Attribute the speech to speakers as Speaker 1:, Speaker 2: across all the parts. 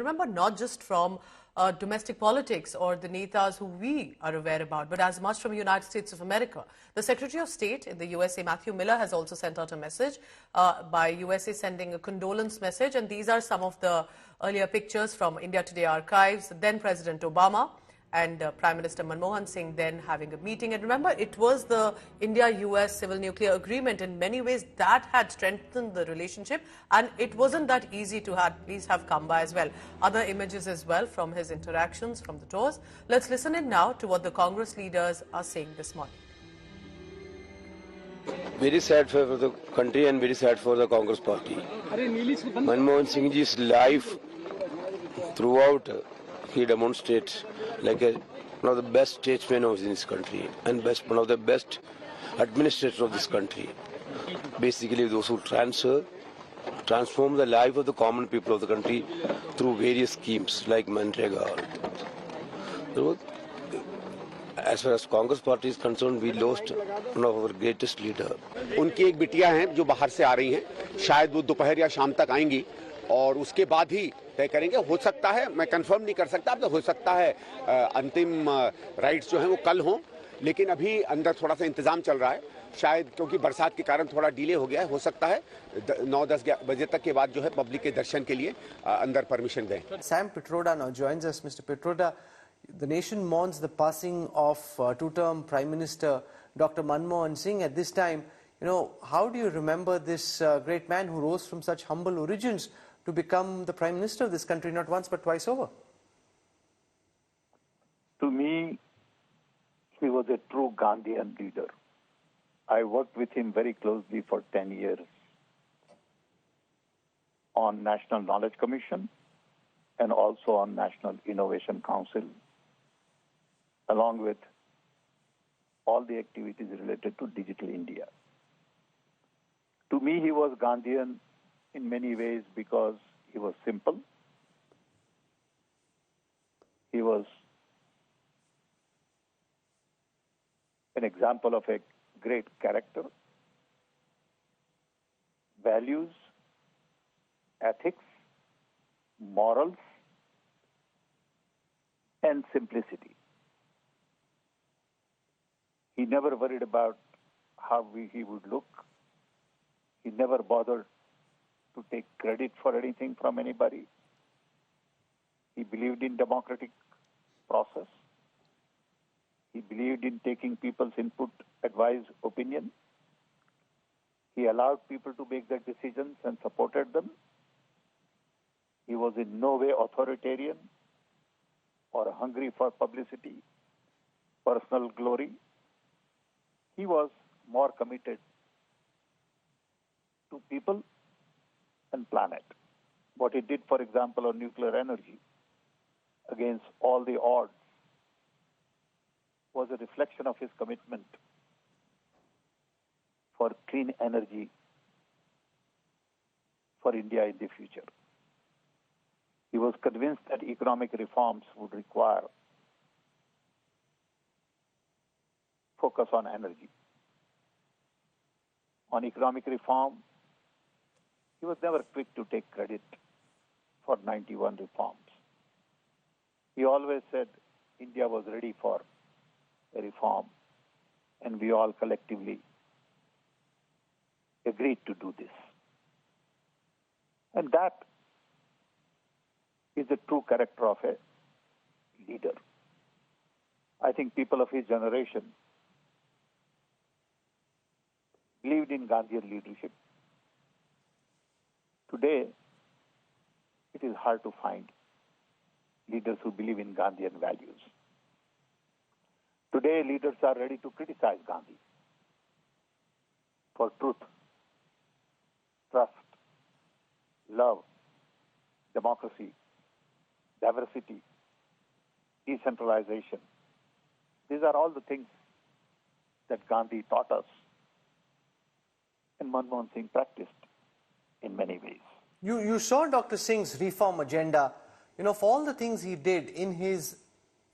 Speaker 1: remember, not just from domestic politics or the netas who we are aware about, but as much from the United States of America. The Secretary of State in the USA, Matthew Miller, has also sent out a message by USA sending a condolence message, and these are some of the earlier pictures from India Today archives. Then President Obama and Prime Minister Manmohan Singh then having a meeting. And remember, it was the India-US civil nuclear agreement. In many ways, that had strengthened the relationship, and it wasn't that easy to at least have come by as well. Other images as well from his interactions, from the tours. Let's listen in now to what the Congress leaders are saying this morning.
Speaker 2: Very sad for the country and very sad for the Congress party. Manmohan Singh's life throughout, he demonstrates like one of the best statesmen of this country and one of the best administrators of this country. Basically, those who transform the life of the common people of the country through various schemes like Manrega. As far as Congress party is concerned, we lost one of our greatest leader.
Speaker 3: उनकी एक बिटिया हैं जो बाहर से आ रही हैं, शायद वो दोपहर या शाम तक आएंगी और उसके बाद ही तय करेंगे. हो सकता है, मैं कंफर्म नहीं कर सकता, अब तो हो सकता है अंतिम राइट्स जो हैं वो कल हों, लेकिन अभी अंदर थोड़ा सा इंतजाम चल रहा है. शायद क्योंकि बरसात के कारण थोड़ा डिले हो गया है, हो सकता है 9-10 बजे तक के बाद जो है पब्लिक के दर्शन के लिए अंदर परमिशन दें.
Speaker 4: Sam Pitroda now joins us. Mr. Pitroda, the nation mourns the passing of two-term Prime Minister Dr. Manmohan Singh. At this time, how do you remember this great man who rose from such humble origins to become the Prime Minister of this country not once but twice over?
Speaker 5: To me, he was a true Gandhian leader. I worked with him very closely for 10 years on National Knowledge Commission and also on National Innovation Council, along with all the activities related to Digital India. To me, he was Gandhian in many ways because he was simple. He was an example of a great character, values, ethics, morals, and simplicity. He never worried about how he would look. He never bothered to take credit for anything from anybody. He believed in democratic process. He believed in taking people's input, advice, opinion. He allowed people to make their decisions and supported them. He was in no way authoritarian or hungry for publicity, personal glory. He was more committed to people and planet. What he did, for example, on nuclear energy against all the odds was a reflection of his commitment for clean energy for India in the future. He was convinced that economic reforms would require focus on energy. On economic reform, he was never quick to take credit for 91 reforms. He always said India was ready for a reform, and we all collectively agreed to do this. And that is the true character of a leader. I think people of his generation believed in Gandhian leadership. Today, it is hard to find leaders who believe in Gandhian values. Today, leaders are ready to criticize Gandhi for truth, trust, love, democracy, diversity, decentralization. These are all the things that Gandhi taught us and Manmohan Singh practiced in many ways.
Speaker 4: You saw Dr. Singh's reform agenda. For all the things he did in his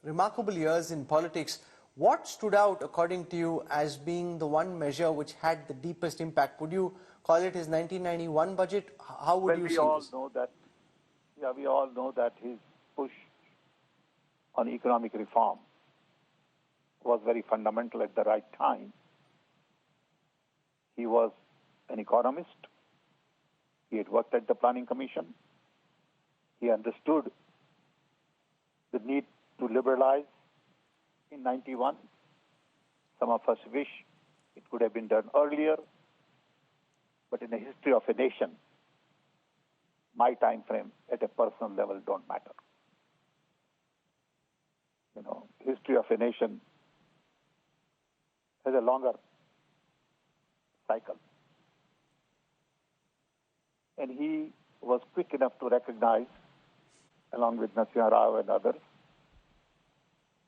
Speaker 4: remarkable years in politics, what stood out, according to you, as being the one measure which had the deepest impact? Would you call it his 1991 budget? How would you see this?
Speaker 5: We all know that Yeah, we all know that his push on economic reform was very fundamental at the right time. He was an economist. He had worked at the Planning Commission. He understood the need to liberalize in 91. Some of us wish it could have been done earlier, but in the history of a nation, my time frame at a personal level don't matter. You know, history of a nation has a longer cycle. And he was quick enough to recognize, along with Narasimha Rao and others,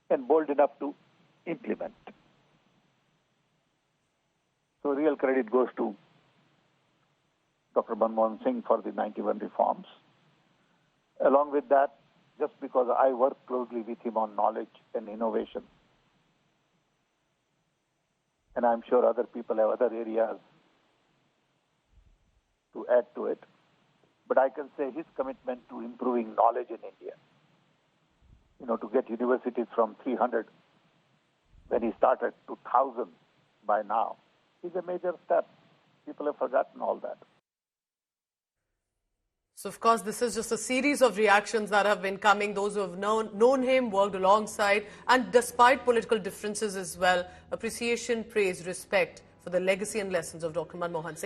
Speaker 5: and bold enough to implement. So real credit goes to Dr. Manmohan Singh for the 91 reforms. Along with that, just because I work closely with him on knowledge and innovation, and I'm sure other people have other areas to add to it, but I can say his commitment to improving knowledge in India, you know, to get universities from 300 when he started to 1,000 by now, is a major step. People have forgotten all that.
Speaker 1: So, of course, this is just a series of reactions that have been coming. Those who have known him, worked alongside, and despite political differences as well, appreciation, praise, respect for the legacy and lessons of Dr. Manmohan Singh.